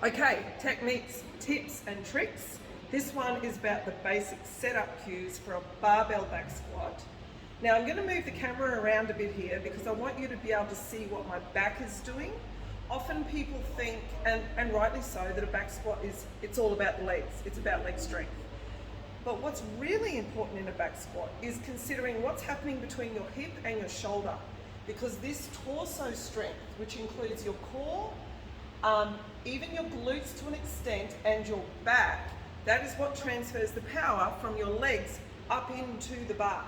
Okay, techniques, tips and tricks. This one is about the basic setup cues for a barbell back squat. Now I'm going to move the camera around a bit here because I want you to be able to see what my back is doing. Often people think, and rightly so, that a back squat it's all about the legs, it's about leg strength. But what's really important in a back squat is considering what's happening between your hip and your shoulder, because this torso strength, which includes your core, even your glutes to an extent, and your back, that is what transfers the power from your legs up into the bar.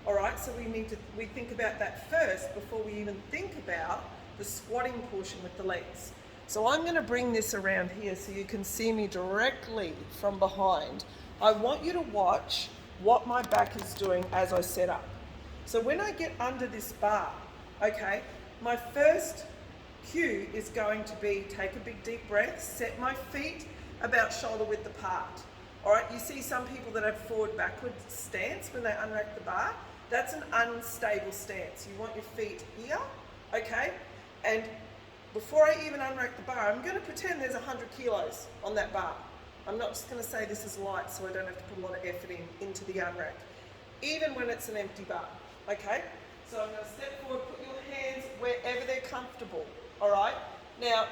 All right, so we think about that first before we even think about the squatting portion with the legs. So I'm going to bring this around here so you can see me directly from behind. I want you to watch what my back is doing as I set up. So when I get under this bar, okay, my first cue is going to be take a big deep breath, set my feet about shoulder width apart. All right, you see some people that have forward backward stance when they unrack the bar. That's an unstable stance. You want your feet here, okay? And before I even unrack the bar, I'm going to pretend there's 100 kilos on that bar. I'm not just going to say this is light so I don't have to put a lot of effort into the unrack, even when it's an empty bar, okay? So I'm going to step forward, put your hands wherever they're comfortable, all right? Now,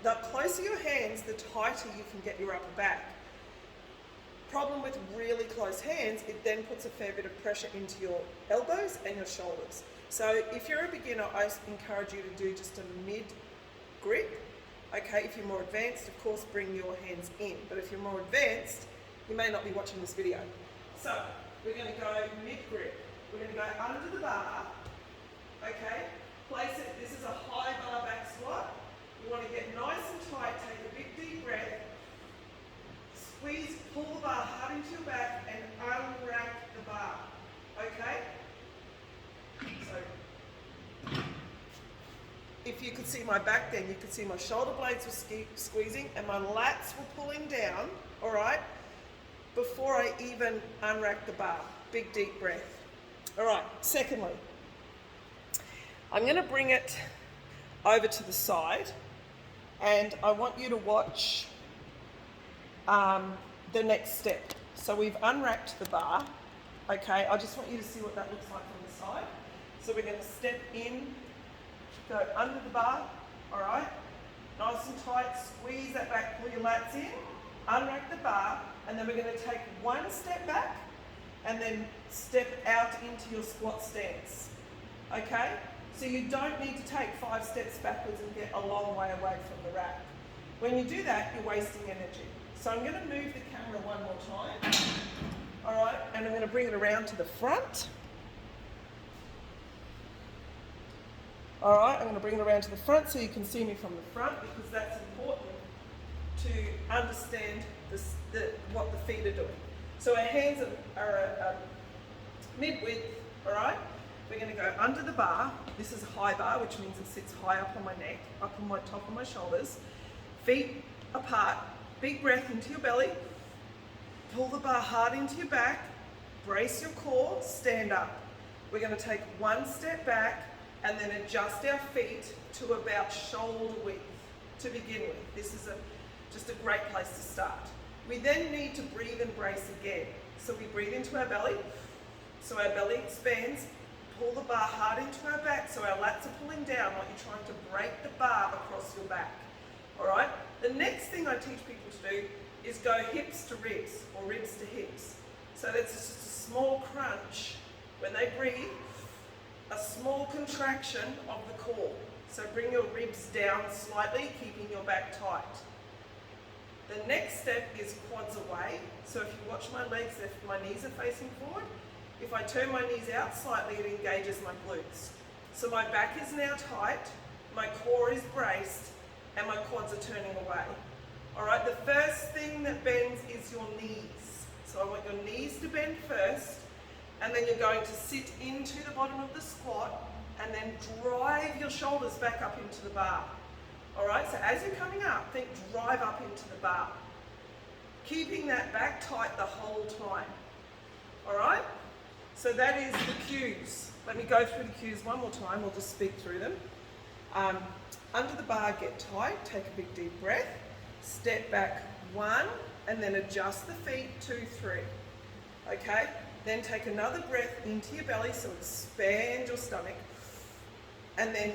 the closer your hands, the tighter you can get your upper back. Problem with really close hands, it then puts a fair bit of pressure into your elbows and your shoulders. So if you're a beginner, I encourage you to do just a mid grip. Okay, if you're more advanced, of course, bring your hands in. But if you're more advanced, you may not be watching this video. So we're going to go mid grip. We're going to go under the bar. Okay, place it. This is a high bar back squat. You want to get nice and tight. Take a big deep breath. Squeeze, pull the bar hard into your back and unrack the bar. Okay? So, if you could see my back then, you could see my shoulder blades were squeezing and my lats were pulling down, all right, before I even unrack the bar. Big deep breath. All right, secondly, I'm going to bring it over to the side and I want you to watch the next step. So we've unracked the bar, okay? I just want you to see what that looks like from the side. So we're going to step in, go under the bar, all right? Nice and tight, squeeze that back, pull your lats in, unrack the bar, and then we're going to take one step back and then step out into your squat stance, okay? So you don't need to take 5 steps backwards and get a long way away from the rack. When you do that, you're wasting energy. So I'm going to move the camera one more time, all right, and I'm going to bring it around to the front. All right, I'm going to bring it around to the front so you can see me from the front because that's important to understand what the feet are doing. So our hands are mid-width, all right? We're going to go under the bar. This is a high bar, which means it sits high up on my neck, up on my top of my shoulders. Feet apart. Big breath into your belly, pull the bar hard into your back, brace your core, stand up. We're going to take one step back and then adjust our feet to about shoulder width to begin with. This is just a great place to start. We then need to breathe and brace again. So we breathe into our belly, so our belly expands, pull the bar hard into our back so our lats are pulling down like you're trying to break the bar across your back. All right? The next thing I teach people to do is go hips to ribs or ribs to hips. So that's just a small crunch. When they breathe, a small contraction of the core. So bring your ribs down slightly, keeping your back tight. The next step is quads away. So if you watch my legs, my knees are facing forward. If I turn my knees out slightly, it engages my glutes. So my back is now tight, my core is braced, and my quads are turning away. All right, the first thing that bends is your knees. So I want your knees to bend first, and then you're going to sit into the bottom of the squat, and then drive your shoulders back up into the bar. All right, so as you're coming up, think drive up into the bar. Keeping that back tight the whole time. All right, so that is the cues. Let me go through the cues one more time, we'll just speak through them. Under the bar, get tight, take a big deep breath. step back 1, and then adjust the feet, 2, 3. Okay, then take another breath into your belly, so expand your stomach, and then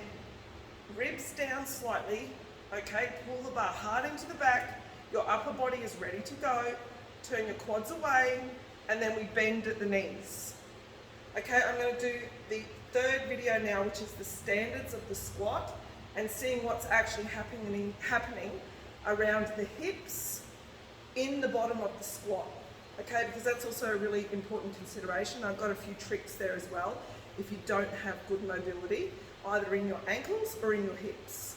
ribs down slightly. Okay, pull the bar hard into the back, your upper body is ready to go, turn your quads away, and then we bend at the knees. Okay, I'm going to do the third video now, which is the standards of the squat, and seeing what's actually happening around the hips in the bottom of the squat. Okay, because that's also a really important consideration. I've got a few tricks there as well if you don't have good mobility, either in your ankles or in your hips.